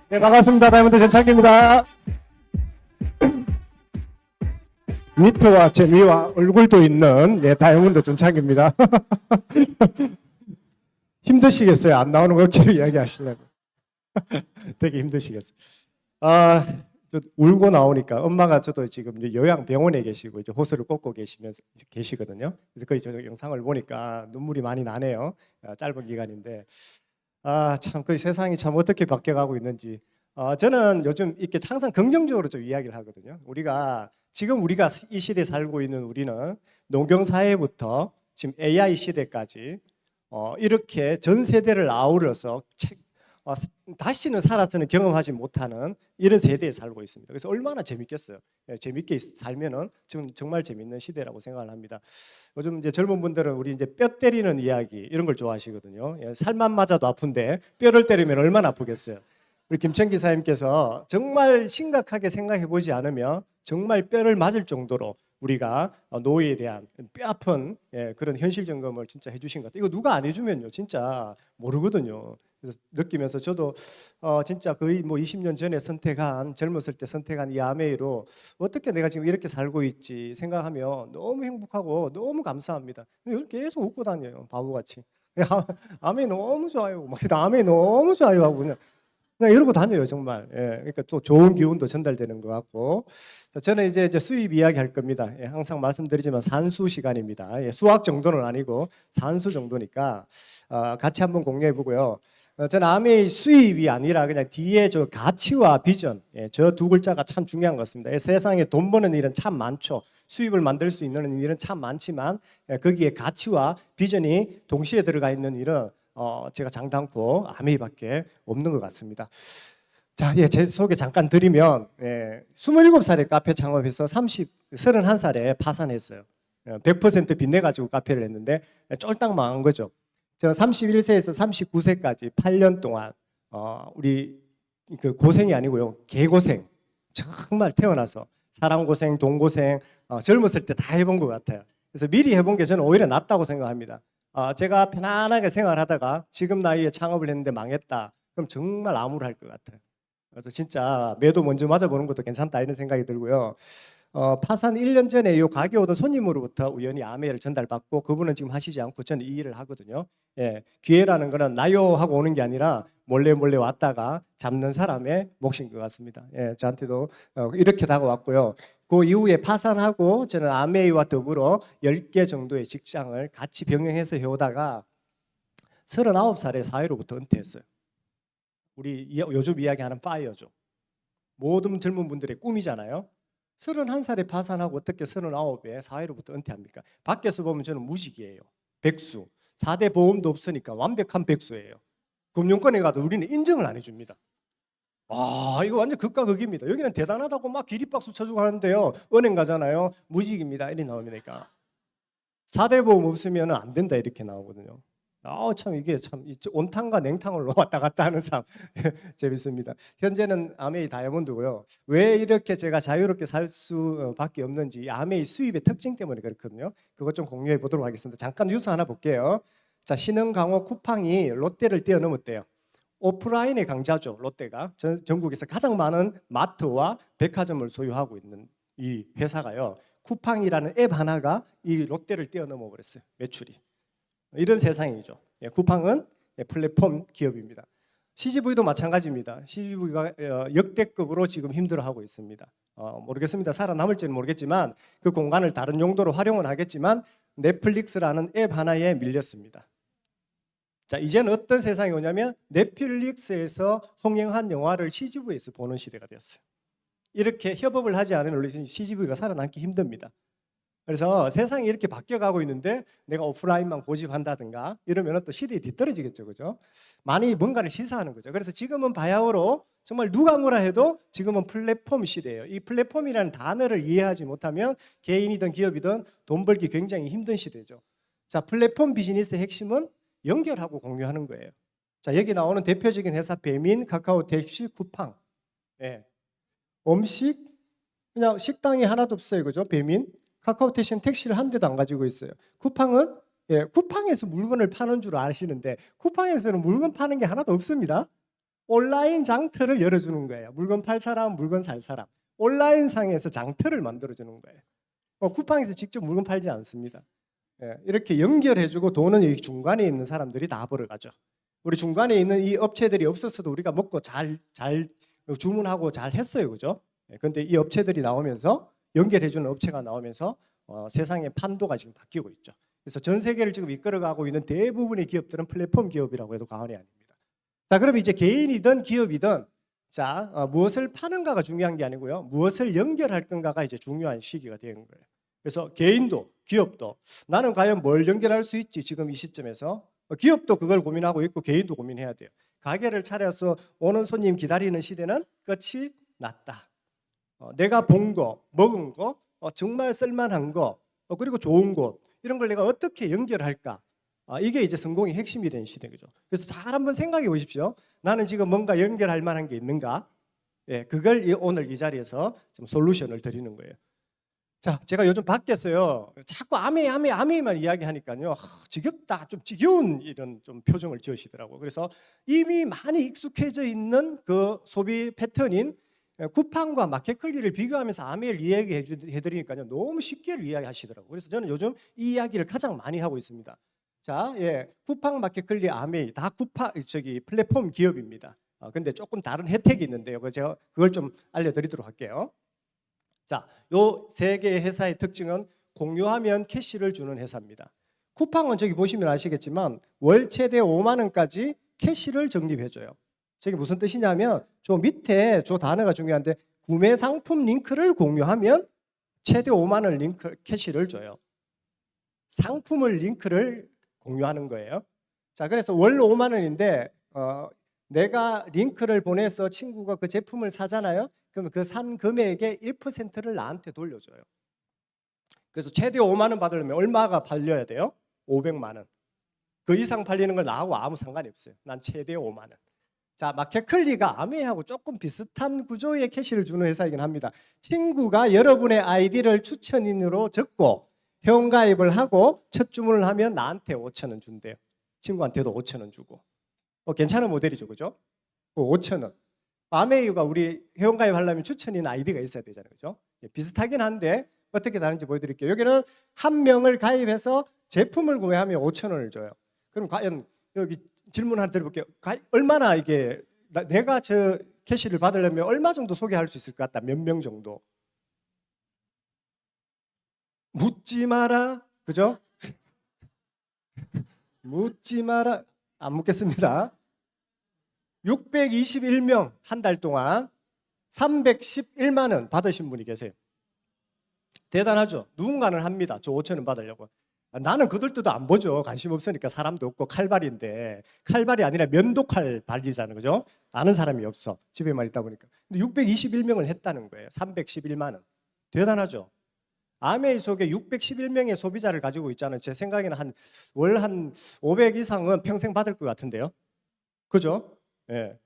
네, 반갑습니다. 다이아몬드 전창기입니다. 미트와 재미와 얼굴도 있는 다이아몬드 전창기입니다. 힘드시겠어요? 안 나오는 거 억지로 이야기하시려고. 되게 힘드시겠어요. 울고 나오니까 엄마가 저도 지금 이제 요양병원에 계시고 이제 호스를 꽂고 계시거든요. 그래서 거의 저 영상을 보니까 눈물이 많이 나네요. 짧은 기간인데. 참, 그 세상이 참 어떻게 바뀌어가고 있는지. 저는 요즘 이렇게 항상 긍정적으로 좀 이야기를 하거든요. 우리가 이 시대에 살고 있는 우리는 농경 사회부터 지금 AI 시대까지 이렇게 전 세대를 아우러서 다시는 살아서는 경험하지 못하는 이런 세대에 살고 있습니다. 그래서 얼마나 재밌겠어요. 재밌게 살면은 지금 정말 재밌는 시대라고 생각을 합니다. 요즘 이제 젊은 분들은 우리 이제 뼈 때리는 이야기 이런 걸 좋아하시거든요. 살만 맞아도 아픈데 뼈를 때리면 얼마나 아프겠어요. 우리 김천 기사님께서 정말 심각하게 생각해 보지 않으면 정말 뼈를 맞을 정도로 우리가 노예에 대한 뼈 아픈 그런 현실 점검을 진짜 해주신 것 같아요. 이거 누가 안 해주면요 진짜 모르거든요. 그래서 느끼면서 저도 진짜 거의 뭐 20년 전에 젊었을 때 선택한 이 아메이로 어떻게 내가 지금 이렇게 살고 있지 생각하면 너무 행복하고 너무 감사합니다. 요즘 계속 웃고 다녀요 바보같이. 아메이 너무 좋아요. 막 아메이 너무 좋아요 하고 그냥 이러고 다녀요 정말. 그러니까 또 좋은 기운도 전달되는 것 같고. 자, 저는 이제 수입 이야기 할 겁니다. 항상 말씀드리지만 산수 시간입니다. 수학 정도는 아니고 산수 정도니까 같이 한번 공유해 보고요. 저는 아메이 수입이 아니라 그냥 뒤에 저 가치와 비전, 저 두 글자가 참 중요한 것 같습니다. 세상에 돈 버는 일은 참 많죠. 수입을 만들 수 있는 일은 참 많지만 거기에 가치와 비전이 동시에 들어가 있는 일은 제가 장담코 아메이밖에 없는 것 같습니다. 자, 제 소개 잠깐 드리면 27살에 카페 창업해서 31살에 파산했어요. 100% 빚내가지고 카페를 했는데 쫄딱 망한 거죠. 제가 31세에서 39세까지 8년 동안 우리 그 고생이 아니고요 개고생 정말 태어나서 사랑고생, 돈고생 젊었을 때 다 해본 것 같아요. 그래서 미리 해본 게 저는 오히려 낫다고 생각합니다. 제가 편안하게 생활하다가 지금 나이에 창업을 했는데 망했다. 그럼 정말 암울할 것 같아요. 그래서 진짜 매도 먼저 맞아보는 것도 괜찮다 이런 생각이 들고요. 파산 1년 전에 이 가게 오던 손님으로부터 우연히 아메이를 전달받고 그분은 지금 하시지 않고 저는 이 일을 하거든요. 기회라는 거는 나요 하고 오는 게 아니라 몰래 왔다가 잡는 사람의 몫인 것 같습니다. 저한테도 이렇게 다가왔고요. 그 이후에 파산하고 저는 아메이와 더불어 10개 정도의 직장을 같이 병행해서 해오다가 39살에 사회로부터 은퇴했어요. 우리 요즘 이야기하는 파이어죠. 모든 젊은 분들의 꿈이잖아요. 31살에 파산하고 어떻게 39에 사회로부터 은퇴합니까? 밖에서 보면 저는 무직이에요. 백수. 4대 보험도 없으니까 완벽한 백수예요. 금융권에 가도 우리는 인정을 안 해줍니다. 이거 완전 극과 극입니다. 여기는 대단하다고 막 기립박수 쳐주고 하는데요. 은행 가잖아요. 무직입니다. 이렇게 나오니까. 4대 보험 없으면 안 된다 이렇게 나오거든요. 참 이게 참 온탕과 냉탕을 왔다 갔다 하는 삶 재밌습니다. 현재는 아메이 다이아몬드고요. 왜 이렇게 제가 자유롭게 살 수밖에 없는지 아메이 수입의 특징 때문에 그렇거든요. 그것 좀 공유해 보도록 하겠습니다. 잠깐 뉴스 하나 볼게요. 자, 신흥 강호 쿠팡이 롯데를 뛰어넘었대요. 오프라인의 강자죠. 롯데가 전국에서 가장 많은 마트와 백화점을 소유하고 있는 이 회사가요. 쿠팡이라는 앱 하나가 이 롯데를 뛰어넘어 버렸어요. 매출이. 이런 세상이죠. 쿠팡은 플랫폼 기업입니다. CGV도 마찬가지입니다. CGV가 역대급으로 지금 힘들어하고 있습니다. 모르겠습니다. 살아남을지는 모르겠지만 그 공간을 다른 용도로 활용은 하겠지만 넷플릭스라는 앱 하나에 밀렸습니다. 자, 이제는 어떤 세상이 오냐면 넷플릭스에서 흥행한 영화를 CGV에서 보는 시대가 되었어요. 이렇게 협업을 하지 않으면 CGV가 살아남기 힘듭니다. 그래서 세상이 이렇게 바뀌어가고 있는데 내가 오프라인만 고집한다든가 이러면 또 시대에 뒤떨어지겠죠, 그죠? 많이 뭔가를 시사하는 거죠. 그래서 지금은 바야흐로 정말 누가 뭐라 해도 지금은 플랫폼 시대예요. 이 플랫폼이라는 단어를 이해하지 못하면 개인이든 기업이든 돈 벌기 굉장히 힘든 시대죠. 자, 플랫폼 비즈니스의 핵심은 연결하고 공유하는 거예요. 자, 여기 나오는 대표적인 회사 배민, 카카오택시, 쿠팡. 음식 그냥 식당이 하나도 없어요, 그죠? 배민. 카카오택시는 택시를 한 대도 안 가지고 있어요. 쿠팡은 쿠팡에서 물건을 파는 줄 아시는데 쿠팡에서는 물건 파는 게 하나도 없습니다. 온라인 장터를 열어주는 거예요. 물건 팔 사람, 물건 살 사람. 온라인 상에서 장터를 만들어주는 거예요. 쿠팡에서 직접 물건 팔지 않습니다. 이렇게 연결해주고 돈은 여기 중간에 있는 사람들이 다 벌어가죠. 우리 중간에 있는 이 업체들이 없었어도 우리가 먹고 잘 주문하고 잘 했어요, 그죠? 그런데 이 업체들이 나오면서 연결해주는 업체가 나오면서 세상의 판도가 지금 바뀌고 있죠. 그래서 전 세계를 지금 이끌어가고 있는 대부분의 기업들은 플랫폼 기업이라고 해도 과언이 아닙니다. 자, 그럼 이제 개인이든 기업이든 무엇을 파는가가 중요한 게 아니고요, 무엇을 연결할 건가가 이제 중요한 시기가 되는 거예요. 그래서 개인도 기업도 나는 과연 뭘 연결할 수 있지 지금 이 시점에서 기업도 그걸 고민하고 있고 개인도 고민해야 돼요. 가게를 차려서 오는 손님 기다리는 시대는 끝이 났다. 내가 본 거, 먹은 거, 정말 쓸만한 거, 그리고 좋은 곳 이런 걸 내가 어떻게 연결할까? 이게 이제 성공의 핵심이 된 시대죠. 그래서 잘 한번 생각해 보십시오. 나는 지금 뭔가 연결할 만한 게 있는가? 그걸 오늘 이 자리에서 좀 솔루션을 드리는 거예요. 자, 제가 요즘 밖에서요 자꾸 아메이만 이야기하니까요 지겹다, 좀 지겨운 이런 좀 표정을 지으시더라고요. 그래서 이미 많이 익숙해져 있는 그 소비 패턴인 쿠팡과 마켓컬리를 비교하면서 아메이를 이야기해드리니까요 너무 쉽게 이야기하시더라고요. 그래서 저는 요즘 이 이야기를 가장 많이 하고 있습니다. 자, 쿠팡, 마켓컬리, 아메이 다 플랫폼 기업입니다. 근데 조금 다른 혜택이 있는데요. 제가 그걸 좀 알려드리도록 할게요. 자, 요 세 개의 회사의 특징은 공유하면 캐시를 주는 회사입니다. 쿠팡은 저기 보시면 아시겠지만 월 최대 5만 원까지 캐시를 적립해줘요. 저게 무슨 뜻이냐면 저 밑에 저 단어가 중요한데 구매 상품 링크를 공유하면 최대 5만 원 캐시를 줘요. 상품을 링크를 공유하는 거예요. 자, 그래서 월 5만 원인데 내가 링크를 보내서 친구가 그 제품을 사잖아요. 그러면 그 산 금액의 1%를 나한테 돌려줘요. 그래서 최대 5만 원 받으려면 얼마가 팔려야 돼요? 500만 원. 그 이상 팔리는 건 나하고 아무 상관이 없어요. 난 최대 5만 원. 자, 마켓컬리가 아메이하고 조금 비슷한 구조의 캐시를 주는 회사이긴 합니다. 친구가 여러분의 아이디를 추천인으로 적고 회원가입을 하고 첫 주문을 하면 나한테 5천 원 준대요. 친구한테도 5천 원 주고. 괜찮은 모델이죠, 그죠? 5천 원. 아메이가 우리 회원가입 하려면 추천인 아이디가 있어야 되잖아요, 그죠? 비슷하긴 한데 어떻게 다른지 보여드릴게요. 여기는 한 명을 가입해서 제품을 구매하면 5천 원을 줘요. 그럼 과연 여기 질문 하나 드려볼게요. 얼마나 이게 내가 저 캐시를 받으려면 얼마 정도 소개할 수 있을 것 같다? 몇 명 정도? 묻지 마라, 그죠? 묻지 마라. 안 묻겠습니다. 621명 한 달 동안 311만 원 받으신 분이 계세요. 대단하죠? 누군가는 합니다. 저 5천 원 받으려고. 나는 그들도 안 보죠. 관심 없으니까. 사람도 없고 칼발인데, 칼발이 아니라 면도칼 발이잖아요, 그죠? 아는 사람이 없어. 집에만 있다 보니까. 근데 621명을 했다는 거예요. 311만 원. 대단하죠? 아메이 속에 611명의 소비자를 가지고 있잖아요. 제 생각에는 월 한 500 이상은 평생 받을 것 같은데요. 그죠?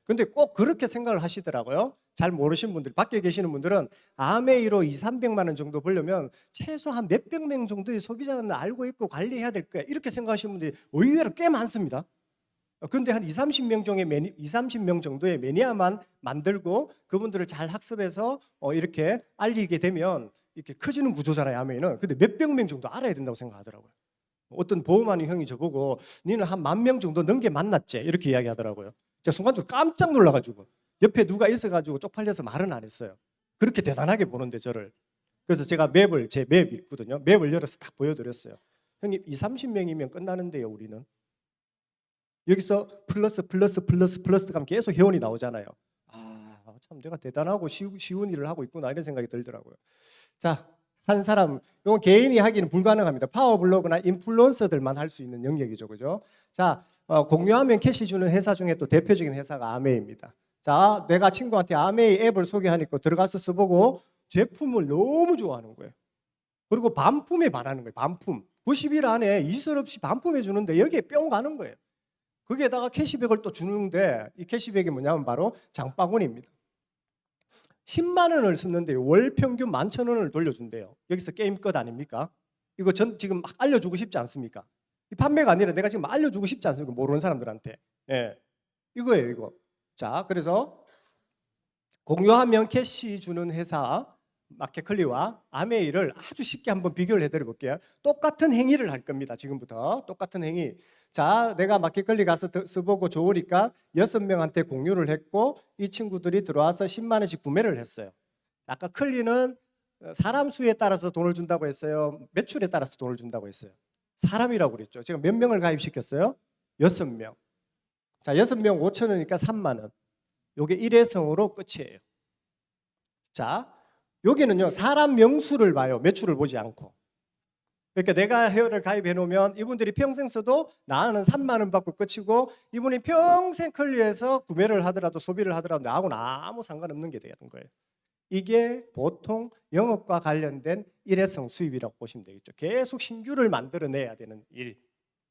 근데 꼭 그렇게 생각을 하시더라고요. 잘 모르신 분들, 밖에 계시는 분들은 아메이로 200~300만 원 정도 벌려면 최소한 몇백 명 정도의 소비자는 알고 있고 관리해야 될 거야. 이렇게 생각하시는 분들이 의외로 꽤 많습니다. 근데 한 2~30명 정도의 매니아만 만들고 그분들을 잘 학습해서 이렇게 알리게 되면 이렇게 커지는 구조잖아요, 아메이는. 근데 몇백 명 정도 알아야 된다고 생각하더라고요. 어떤 보험하는 형이 저보고 니는 한 10,000명 정도 넘게 만났지? 이렇게 이야기하더라고요. 제가 순간적으로 깜짝 놀라가지고 옆에 누가 있어가지고 쪽팔려서 말은 안 했어요. 그렇게 대단하게 보는데 저를. 그래서 제가 제 맵 있거든요. 맵을 열어서 딱 보여드렸어요. 형님 2~30명이면 끝나는데요, 우리는. 여기서 플러스가 하면 계속 회원이 나오잖아요. 참 내가 대단하고 쉬운 일을 하고 있구나 이런 생각이 들더라고요. 자, 한 사람, 이건 개인이 하기는 불가능합니다. 파워블로그나 인플루언서들만 할 수 있는 영역이죠, 그죠? 자, 공유하면 캐시 주는 회사 중에 또 대표적인 회사가 아메이입니다. 자, 내가 친구한테 아메이 앱을 소개하니까 들어가서 써보고 제품을 너무 좋아하는 거예요. 그리고 반품에 반하는 거예요. 반품. 90일 안에 이설 없이 반품해 주는데 여기에 뿅 가는 거예요. 거기에다가 캐시백을 또 주는데 이 캐시백이 뭐냐면 바로 장바구니입니다. 10만 원을 썼는데 월 평균 11,000원을 돌려준대요. 여기서 게임 끝 아닙니까? 이거 전 지금 막 알려주고 싶지 않습니까? 이 판매가 아니라 내가 지금 알려주고 싶지 않습니까? 모르는 사람들한테. 이거예요, 이거. 자, 그래서 공유하면 캐시 주는 회사 마켓클리와 아메이를 아주 쉽게 한번 비교를 해드려 볼게요. 똑같은 행위를 할 겁니다. 지금부터 똑같은 행위. 자, 내가 마켓클리 가서 써보고 좋으니까 6명한테 공유를 했고 이 친구들이 들어와서 10만 원씩 구매를 했어요. 아까 클리는 사람 수에 따라서 돈을 준다고 했어요. 매출에 따라서 돈을 준다고 했어요. 사람이라고 그랬죠. 지금 몇 명을 가입시켰어요? 6명. 자, 6명 5천 원이니까 3만 원. 요게 1회성으로 끝이에요. 자, 여기는요 사람 명수를 봐요. 매출을 보지 않고. 그러니까 내가 회원을 가입해 놓으면 이분들이 평생 써도 나는 3만 원 받고 끝이고 이분이 평생 클리에서 구매를 하더라도 소비를 하더라도 나하고는 아무 상관없는 게 되는 거예요. 이게 보통 영업과 관련된 일회성 수입이라고 보시면 되겠죠. 계속 신규를 만들어내야 되는 일.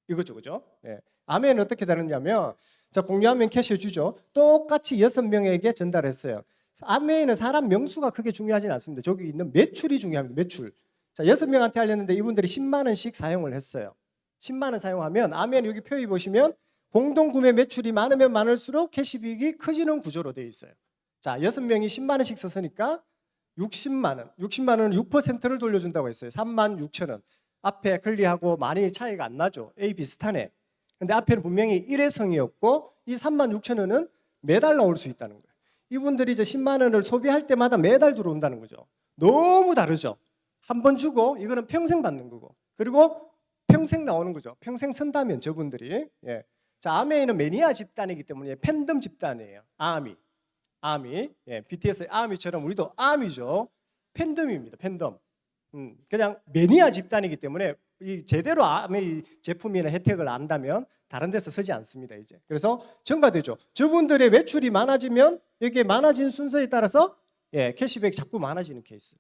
이거죠, 그죠? 예. 아멘은 어떻게 다르냐면 자, 공유하면 캐시 주죠. 똑같이 6명에게 전달했어요. 아멘은 사람 명수가 크게 중요하지는 않습니다. 저기 있는 매출이 중요합니다. 매출. 자, 6명한테 알렸는데 이분들이 10만 원씩 사용을 했어요. 10만 원 사용하면 아멘 여기 표에 보시면 공동구매 매출이 많으면 많을수록 캐시비익이 커지는 구조로 되어 있어요. 자, 6명이 10만 원씩 썼으니까 60만 원. 60만 원은 6%를 돌려준다고 했어요. 3만 6천 원. 앞에 클리하고 많이 차이가 안 나죠. A 비슷하네. 근데 앞에는 분명히 일회성이었고 이 3만 6천 원은 매달 나올 수 있다는 거예요. 이분들이 이제 10만 원을 소비할 때마다 매달 들어온다는 거죠. 너무 다르죠. 한 번 주고 이거는 평생 받는 거고 그리고 평생 나오는 거죠. 평생 쓴다면 저분들이. 예. 자, 아메이는 매니아 집단이기 때문에 팬덤 집단이에요. 아미. 예, BTS의 아미처럼 우리도 아미죠. 팬덤입니다. 팬덤. 그냥 매니아 집단이기 때문에 이 제대로 아메이 제품이나 혜택을 안다면 다른 데서 쓰지 않습니다. 이제 그래서 증가되죠. 저분들의 매출이 많아지면 이게 많아진 순서에 따라서 예, 캐시백이 자꾸 많아지는 케이스.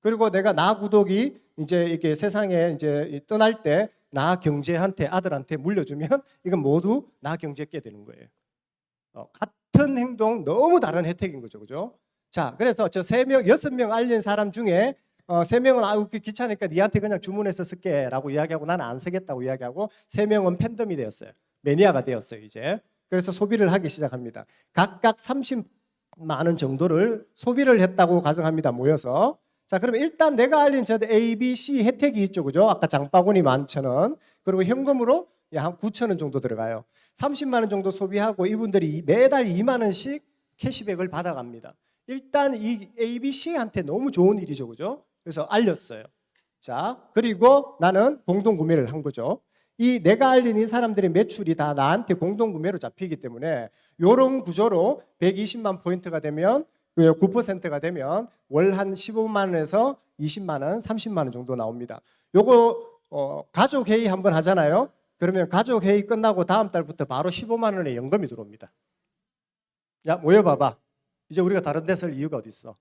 그리고 내가 나 구독이 이제 이렇게 세상에 이제 떠날 때 나 경제한테 아들한테 물려주면 이건 모두 나 경제께 되는 거예요. 같은 행동 너무 다른 혜택인 거죠, 그죠? 자, 그래서 저 3명, 6명 알린 사람 중에 3명은 아우 귀찮으니까 니한테 그냥 주문해서 쓸게라고 이야기하고 나는 안 쓰겠다고 이야기하고 3명은 팬덤이 되었어요. 매니아가 되었어요, 이제. 그래서 소비를 하기 시작합니다. 각각 30만 원 정도를 소비를 했다고 가정합니다, 모여서. 자, 그러면 일단 내가 알린 저 A, B, C 혜택이 있죠, 그죠? 아까 장바구니 11,000원 그리고 현금으로 한 9,000원 정도 들어가요. 30만 원 정도 소비하고 이분들이 매달 2만 원씩 캐시백을 받아갑니다. 일단 이 A, B, C한테 너무 좋은 일이죠, 그죠? 그래서 알렸어요. 자, 그리고 나는 공동 구매를 한 거죠. 이 내가 알린 이 사람들의 매출이 다 나한테 공동 구매로 잡히기 때문에 이런 구조로 120만 포인트가 되면 9%가 되면 월 한 15만 원에서 20만 원, 30만 원 정도 나옵니다. 요거 가족 회의 한번 하잖아요. 그러면 가족 회의 끝나고 다음 달부터 바로 15만 원의 연금이 들어옵니다. 야, 모여봐봐. 이제 우리가 다른 데 쓸 이유가 어디 있어?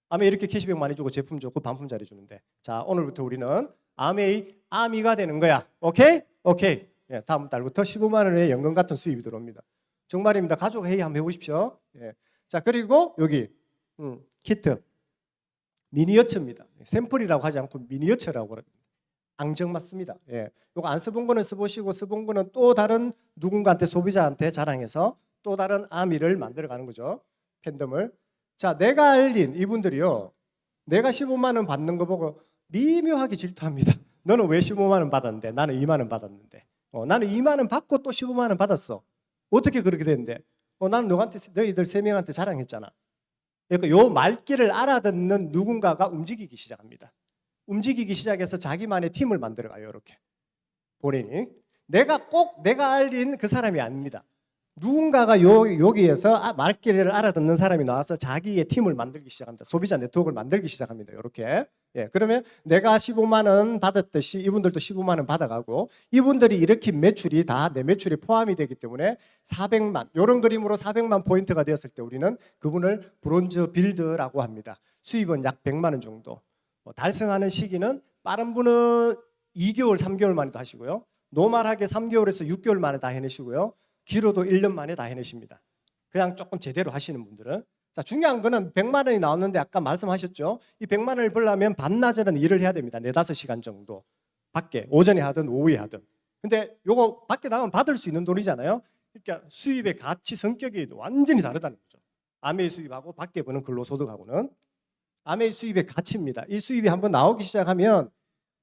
아메 이렇게 캐시백 많이 주고 제품 좋고 반품 잘해주는데. 자, 오늘부터 우리는 아미가 되는 거야. 오케이? 오케이. 예, 다음 달부터 15만 원의 연금 같은 수입이 들어옵니다. 정말입니다. 가족 회의 한번 해보십시오. 예. 자, 그리고 여기 키트 미니어처입니다. 샘플이라고 하지 않고 미니어처라고 그럽니다. 앙증맞습니다. 예. 이거 안 써본 거는 써보시고 써본 거는 또 다른 누군가한테 소비자한테 자랑해서 또 다른 아미를 만들어가는 거죠. 팬덤을. 자, 내가 알린 이분들이요. 내가 15만 원 받는 거 보고 미묘하게 질투합니다. 너는 왜 15만 원 받았는데 나는 2만 원 받았는데 나는 2만 원 받고 또 15만 원 받았어. 어떻게 그렇게 됐는데 나는 너희들 3명한테 자랑했잖아. 그러니까 요 말귀를 알아듣는 누군가가 움직이기 시작합니다. 움직이기 시작해서 자기만의 팀을 만들어가요. 이렇게 본인이 내가 알린 그 사람이 아닙니다. 누군가가 여기에서 말귀를 알아듣는 사람이 나와서 자기의 팀을 만들기 시작합니다. 소비자 네트워크를 만들기 시작합니다. 이렇게. 예, 그러면 내가 15만 원 받았듯이 이분들도 15만 원 받아가고 이분들이 일으킨 매출이 다 내 매출에 포함이 되기 때문에 400만 이런 그림으로 400만 포인트가 되었을 때 우리는 그분을 브론즈 빌드라고 합니다. 수입은 약 100만 원 정도. 달성하는 시기는 빠른 분은 2개월, 3개월 만에도 하시고요. 노멀하게 3개월에서 6개월 만에 다 해내시고요. 길어도 1년 만에 다 해내십니다. 그냥 조금 제대로 하시는 분들은. 자, 중요한 거는 100만 원이 나왔는데 아까 말씀하셨죠. 이 100만 원을 벌려면 반나절은 일을 해야 됩니다. 4-5시간 정도. 밖에 오전에 하든 오후에 하든. 근데 요거 밖에 나가면 받을 수 있는 돈이잖아요. 그러니까 수입의 가치 성격이 완전히 다르다는 거죠. 아메이 수입하고 밖에 버는 근로소득하고는 아메이 수입의 가치입니다. 이 수입이 한번 나오기 시작하면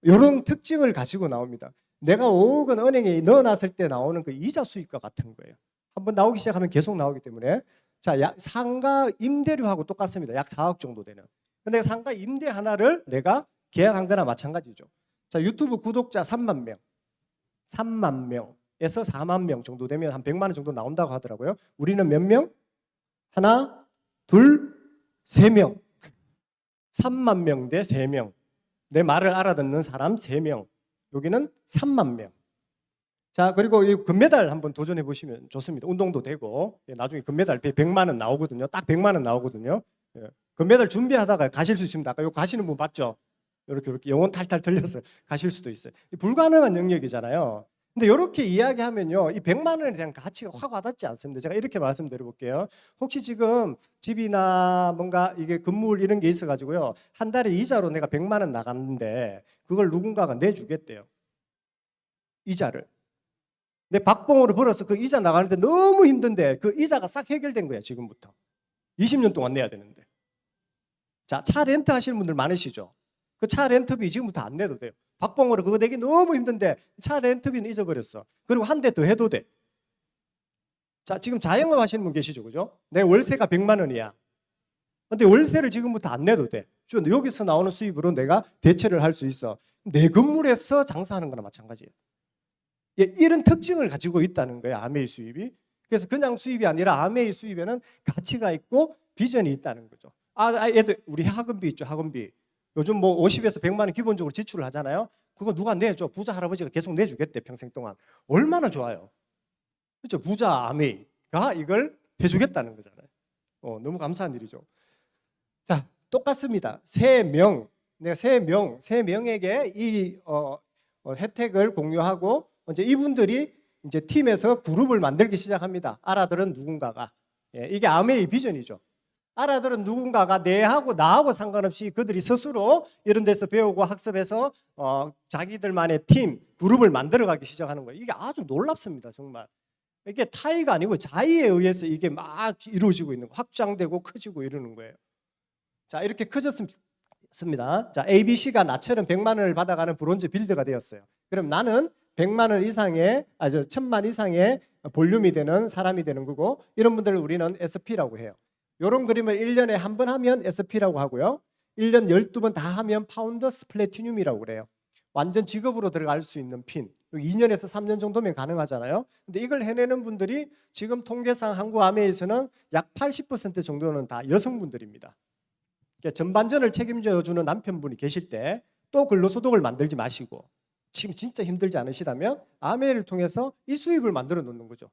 이런 특징을 가지고 나옵니다. 내가 5억 원 은행에 넣어놨을 때 나오는 그 이자 수입과 같은 거예요. 한번 나오기 시작하면 계속 나오기 때문에 자, 상가 임대료하고 똑같습니다. 약 4억 정도 되는. 근데 상가 임대 하나를 내가 계약한 거나 마찬가지죠. 자, 유튜브 구독자 3만 명. 3만 명에서 4만 명 정도 되면 한 100만 원 정도 나온다고 하더라고요. 우리는 몇 명? 하나, 둘, 세 명. 3만 명 대 3명. 내 말을 알아듣는 사람 3명. 여기는 3만 명. 자, 그리고 이 금메달 한번 도전해 보시면 좋습니다. 운동도 되고 나중에 금메달 100만 원 나오거든요. 딱 100만 원 나오거든요. 금메달 준비하다가 가실 수 있습니다. 아까 요 가시는 분 봤죠? 이렇게 영혼 탈탈 털려서 가실 수도 있어요. 불가능한 영역이잖아요. 근데 이렇게 이야기하면요, 이 100만 원에 대한 가치가 확 와닿지 않습니다. 제가 이렇게 말씀드려 볼게요. 혹시 지금 집이나 뭔가 이게 건물 이런 게 있어가지고요, 한 달에 이자로 내가 100만 원 나갔는데 그걸 누군가가 내주겠대요. 이자를. 내 박봉으로 벌어서 그 이자 나가는데 너무 힘든데 그 이자가 싹 해결된 거야, 지금부터. 20년 동안 내야 되는데. 자, 차 렌트 하시는 분들 많으시죠? 그 차 렌트비 지금부터 안 내도 돼요. 박봉으로 그거 내기 너무 힘든데 차 렌트비는 잊어버렸어. 그리고 한 대 더 해도 돼. 자, 지금 자영업 하시는 분 계시죠, 그죠? 내 월세가 100만 원이야. 근데 월세를 지금부터 안 내도 돼. 여기서 나오는 수입으로 내가 대체를 할 수 있어. 내 건물에서 장사하는 거나 마찬가지예요. 예, 이런 특징을 가지고 있다는 거예요, 아메이 수입이. 그래서 그냥 수입이 아니라 아메이 수입에는 가치가 있고 비전이 있다는 거죠. 애들 우리 학원비 있죠, 학원비. 요즘 뭐 50에서 100만 원 기본적으로 지출을 하잖아요. 그거 누가 내줘? 부자 할아버지가 계속 내주겠대, 평생 동안. 얼마나 좋아요. 그렇죠? 부자 아메이가 이걸 해주겠다는 거잖아요. 너무 감사한 일이죠. 자, 똑같습니다. 세 명에게 이 혜택을 공유하고 이제 이분들이 이제 팀에서 그룹을 만들기 시작합니다. 알아들은 누군가가. 예, 이게 아메이 비전이죠. 알아들은 누군가가 내하고 나하고 상관없이 그들이 스스로 이런 데서 배우고 학습해서 자기들만의 팀, 그룹을 만들어가기 시작하는 거예요. 이게 아주 놀랍습니다, 정말. 이게 타의가 아니고 자의에 의해서 이게 막 이루어지고 있는 거, 확장되고 커지고 이러는 거예요. 자, 이렇게 커졌습니다. 자, ABC가 나처럼 100만 원을 받아가는 브론즈 빌더가 되었어요. 그럼 나는 100만 원 이상의, 1000만 이상의 볼륨이 되는 사람이 되는 거고, 이런 분들을 우리는 SP라고 해요. 이런 그림을 1년에 한 번 하면 SP라고 하고요. 1년 12번 다 하면 파운더스 플래티늄이라고 그래요. 완전 직업으로 들어갈 수 있는 핀. 2년에서 3년 정도면 가능하잖아요. 근데 이걸 해내는 분들이 지금 통계상 한국 아메이에서는 약 80% 정도는 다 여성분들입니다. 그러니까 전반전을 책임져주는 남편분이 계실 때 또 근로소득을 만들지 마시고 지금 진짜 힘들지 않으시다면 아메이를 통해서 이 수입을 만들어 놓는 거죠.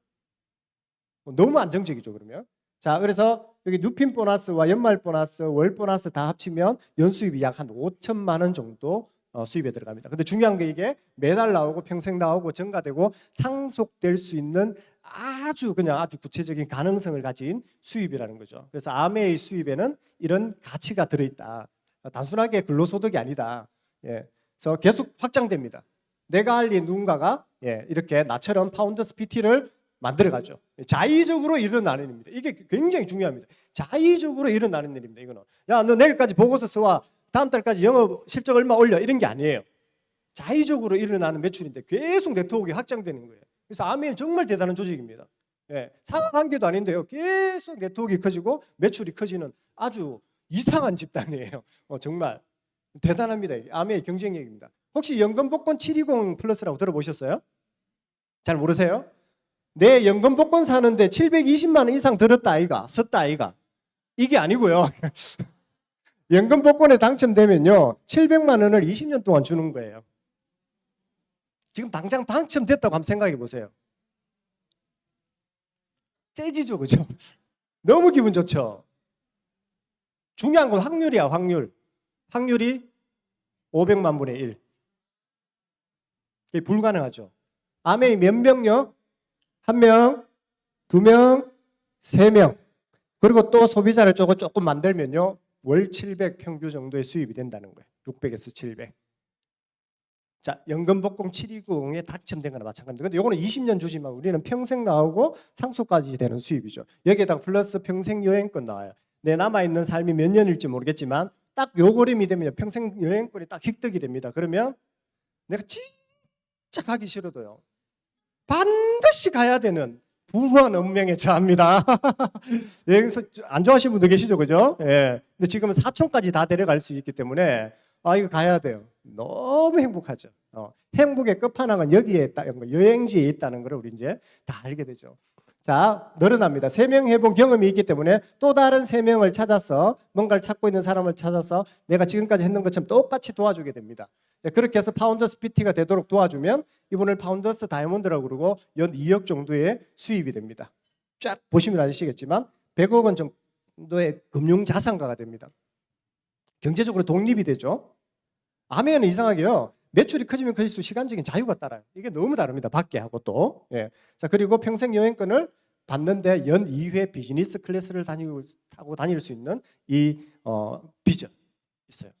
너무 안정적이죠, 그러면. 자, 그래서 여기 누핀 보너스와 연말 보너스, 월 보너스 다 합치면 연수입이 약 한 5천만 원 정도 수입에 들어갑니다. 근데 중요한 게 이게 매달 나오고 평생 나오고 증가되고 상속될 수 있는 아주 구체적인 가능성을 가진 수입이라는 거죠. 그래서 아메이 수입에는 이런 가치가 들어있다. 단순하게 근로소득이 아니다. 예. 그래서 계속 확장됩니다. 내가 할 일 누군가가 이렇게 나처럼 파운더스 PT를 만들어가죠. 자의적으로 일어나는 일입니다. 이게 굉장히 중요합니다. 자의적으로 일어나는 일입니다. 이거는 야, 너 내일까지 보고서 써와, 다음 달까지 영업 실적 얼마 올려, 이런 게 아니에요. 자의적으로 일어나는 매출인데 계속 네트워크가 확장되는 거예요. 그래서 아메이는 정말 대단한 조직입니다. 상관관계도 아닌데요, 계속 네트워크가 커지고 매출이 커지는 아주 이상한 집단이에요. 정말 대단합니다. 아메이 경쟁력입니다. 혹시 연금복권 720 플러스라고 들어보셨어요? 잘 모르세요? 내 연금복권 사는데 720만 원 이상 들었다 아이가, 썼다 아이가. 이게 아니고요. 연금복권에 당첨되면요 700만 원을 20년 동안 주는 거예요. 지금 당장 당첨됐다고 한번 생각해 보세요. 째지죠, 그죠? 너무 기분 좋죠. 중요한 건 확률이야, 확률. 확률이 500만 분의 1. 이게 불가능하죠. 아메이 몇 명요? 1명, 2명, 3명. 그리고 또 소비자를 조금 만들면요 월 700 평균 정도의 수입이 된다는 거예요. 600에서 700. 자, 연금복공 720에 당첨된 거나 마찬가지입니다. 근데 요거는 20년 주지만 우리는 평생 나오고 상속까지 되는 수입이죠. 여기에다가 플러스 평생 여행권 나와요. 내 남아있는 삶이 몇 년일지 모르겠지만 딱 요 그림이 되면 평생 여행권이 딱 획득이 됩니다. 그러면 내가 진짜 가기 싫어도요, 반드시 가야 되는 불우한 운명에 처합니다. 여행서 안 좋아하시는 분도 계시죠, 그죠? 예. 근데 지금은 사촌까지 다 데려갈 수 있기 때문에 이거 가야 돼요. 너무 행복하죠. 행복의 끝판왕은 여기에 있다는 거, 여행지에 있다는 걸 우리 이제 다 알게 되죠. 자, 늘어납니다. 세명해본 경험이 있기 때문에 또 다른 세명을 찾아서 뭔가를 찾고 있는 사람을 찾아서 내가 지금까지 했는 것처럼 똑같이 도와주게 됩니다. 그렇게 해서 파운더스 PT가 되도록 도와주면 이분을 파운더스 다이아몬드라고 그러고 연 2억 정도의 수입이 됩니다. 쫙 보시면 아시겠지만 100억 원 정도의 금융자산가가 됩니다. 경제적으로 독립이 되죠. 아메는 이상하게요, 매출이 커지면 커질수록 시간적인 자유가 따라요. 이게 너무 다릅니다. 밖에 하고 또. 예. 자, 그리고 평생 여행권을 받는데 연 2회 비즈니스 클래스를 타고 다닐 수 있는 이 비전 있어요.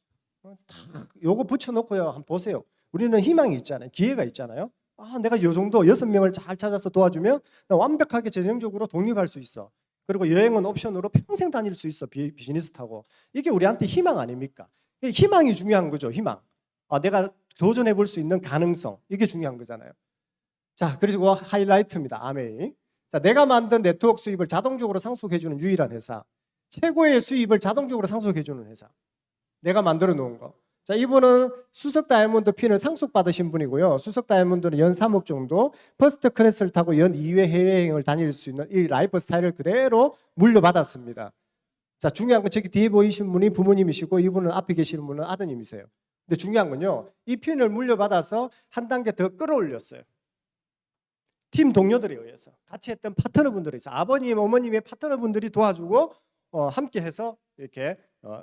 요거 붙여놓고요, 한번 보세요. 우리는 희망이 있잖아요. 기회가 있잖아요. 내가 요 정도 6명을 잘 찾아서 도와주면 나 완벽하게 재정적으로 독립할 수 있어. 그리고 여행은 옵션으로 평생 다닐 수 있어. 비즈니스 타고. 이게 우리한테 희망 아닙니까? 희망이 중요한 거죠. 희망. 내가 도전해 볼 수 있는 가능성, 이게 중요한 거잖아요. 자, 그리고 하이라이트입니다. 아메이. 자, 내가 만든 네트워크 수입을 자동적으로 상속해주는 유일한 회사, 최고의 수입을 자동적으로 상속해주는 회사, 내가 만들어 놓은 거. 자, 이분은 수석 다이아몬드 핀을 상속받으신 분이고요. 수석 다이아몬드는 연 3억 정도, 퍼스트 클래스를 타고 연 2회 해외여행을 다닐 수 있는 이 라이프 스타일을 그대로 물려받았습니다. 자, 중요한 건 저기 뒤에 보이신 분이 부모님이시고 이분은 앞에 계시는 분은 아드님이세요. 근데 중요한 건요, 이 핀을 물려받아서 한 단계 더 끌어올렸어요. 팀 동료들에 의해서, 같이 했던 파트너분들에 의해서, 아버님, 어머님의 파트너분들이 도와주고 함께 해서 이렇게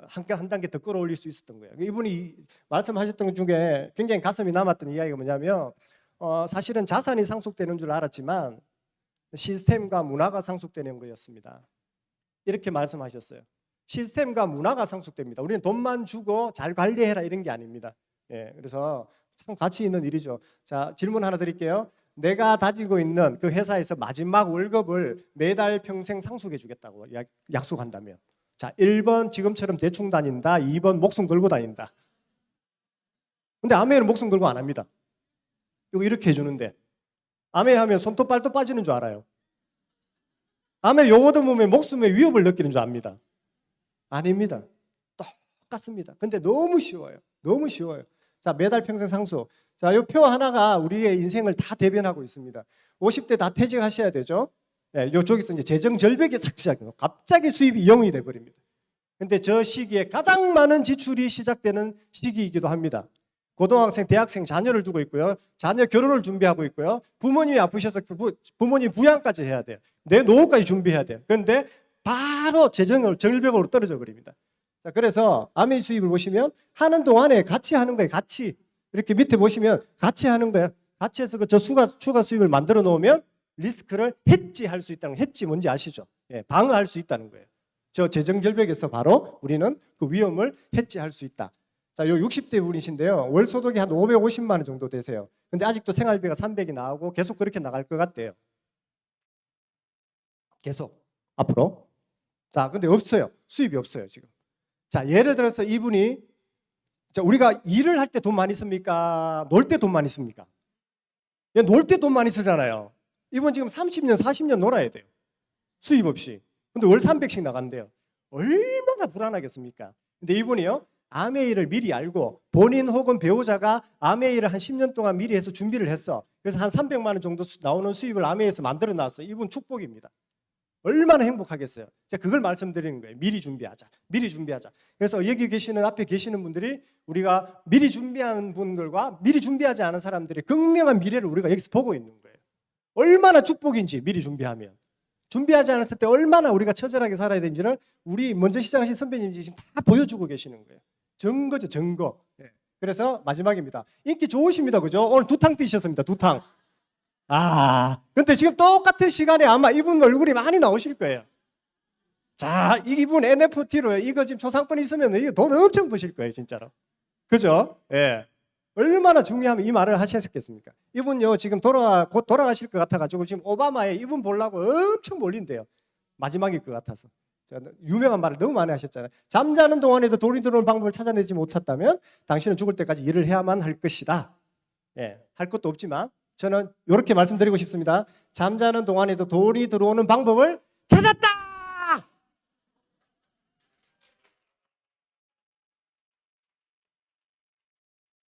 함께 한 단계 더 끌어올릴 수 있었던 거예요. 이분이 말씀하셨던 것 중에 굉장히 가슴이 남았던 이야기가 뭐냐면, 사실은 자산이 상속되는 줄 알았지만 시스템과 문화가 상속되는 거였습니다. 이렇게 말씀하셨어요. 시스템과 문화가 상속됩니다. 우리는 돈만 주고 잘 관리해라 이런 게 아닙니다. 예, 그래서 참 가치 있는 일이죠. 자, 질문 하나 드릴게요. 내가 가지고 있는 그 회사에서 마지막 월급을 매달 평생 상속해 주겠다고 약속한다면, 자, 1번 지금처럼 대충 다닌다, 2번 목숨 걸고 다닌다. 근데 아메는 목숨 걸고 안 합니다. 이거 이렇게 해주는데, 아메 하면 손톱 발톱 빠지는 줄 알아요. 아메 요거도 보면 목숨의 위협을 느끼는 줄 압니다. 아닙니다. 똑같습니다. 근데 너무 쉬워요. 너무 쉬워요. 자, 매달 평생 상속. 자, 이 표 하나가 우리의 인생을 다 대변하고 있습니다. 50대 다 퇴직하셔야 되죠. 네, 요쪽에서 이제 재정 절벽이 탁 시작해요. 갑자기 수입이 0이 돼 버립니다. 근데 저 시기에 가장 많은 지출이 시작되는 시기이기도 합니다. 고등학생, 대학생 자녀를 두고 있고요. 자녀 결혼을 준비하고 있고요. 부모님이 아프셔서 부모님 부양까지 해야 돼요. 내 노후까지 준비해야 돼요. 그런데 바로 재정 절벽으로 떨어져 버립니다. 자, 그래서 아메이 수입을 보시면 하는 동안에 같이 하는 거예요. 같이. 이렇게 밑에 보시면 같이 하는 거예요. 같이 해서 저 추가 수입을 만들어 놓으면 리스크를 해지할 수 있다는, 해지 뭔지 아시죠? 예, 방어할 수 있다는 거예요. 저 재정 절벽에서 바로 우리는 그 위험을 해지할 수 있다. 자, 요 60대 분이신데요. 월 소득이 한 550만 원 정도 되세요. 근데 아직도 생활비가 300이 나오고 계속 그렇게 나갈 것 같대요. 계속 앞으로. 자, 근데 없어요. 수입이 없어요, 지금. 자, 예를 들어서 이분이, 자, 우리가 일을 할 때 돈 많이 씁니까? 놀 때 돈 많이 씁니까? 놀 때 돈 많이 쓰잖아요. 이분 지금 30년, 40년 놀아야 돼요. 수입 없이. 근데 월 300씩 나간대요. 얼마나 불안하겠습니까? 근데 이분이요, 아메이를 미리 알고 본인 혹은 배우자가 아메이를 한 10년 동안 미리 해서 준비를 했어. 그래서 한 300만 원 정도 나오는 수입을 아메이에서 만들어 놨어요. 이분 축복입니다. 얼마나 행복하겠어요. 제가 그걸 말씀드리는 거예요. 미리 준비하자. 미리 준비하자. 그래서 여기 계시는, 앞에 계시는 분들이 우리가 미리 준비하는 분들과 미리 준비하지 않은 사람들의 극명한 미래를 우리가 여기서 보고 있는 거예요. 얼마나 축복인지, 미리 준비하면. 준비하지 않았을 때 얼마나 우리가 처절하게 살아야 되는지를 우리 먼저 시작하신 선배님이 지금 다 보여주고 계시는 거예요. 증거죠, 증거. 그래서 마지막입니다. 인기 좋으십니다. 그죠? 오늘 두탕 뛰셨습니다. 두탕. 근데 지금 똑같은 시간에 아마 이분 얼굴이 많이 나오실 거예요. 자, 이분 NFT로 이거 지금 초상권 있으면 이거 돈 엄청 버실 거예요, 진짜로. 그죠? 예. 얼마나 중요하면 이 말을 하셨겠습니까? 이분요 지금 곧 돌아가실 것 같아가지고 지금 오바마에 이분 보려고 엄청 몰린대요. 마지막일 것 같아서. 유명한 말을 너무 많이 하셨잖아요. 잠자는 동안에도 돈이 들어오는 방법을 찾아내지 못했다면 당신은 죽을 때까지 일을 해야만 할 것이다. 예, 할 것도 없지만 저는 이렇게 말씀드리고 싶습니다. 잠자는 동안에도 돈이 들어오는 방법을 찾았다.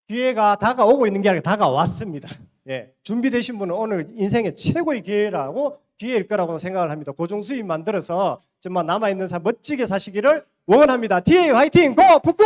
기회가 다가오고 있는 게 아니라 다가왔습니다. 예, 준비되신 분은 오늘 인생의 최고의 기회라고 기회일 거라고 생각을 합니다. 고정 수입 만들어서 정말 남아있는 삶 멋지게 사시기를 원합니다. 티 화이팅! 고! 북구!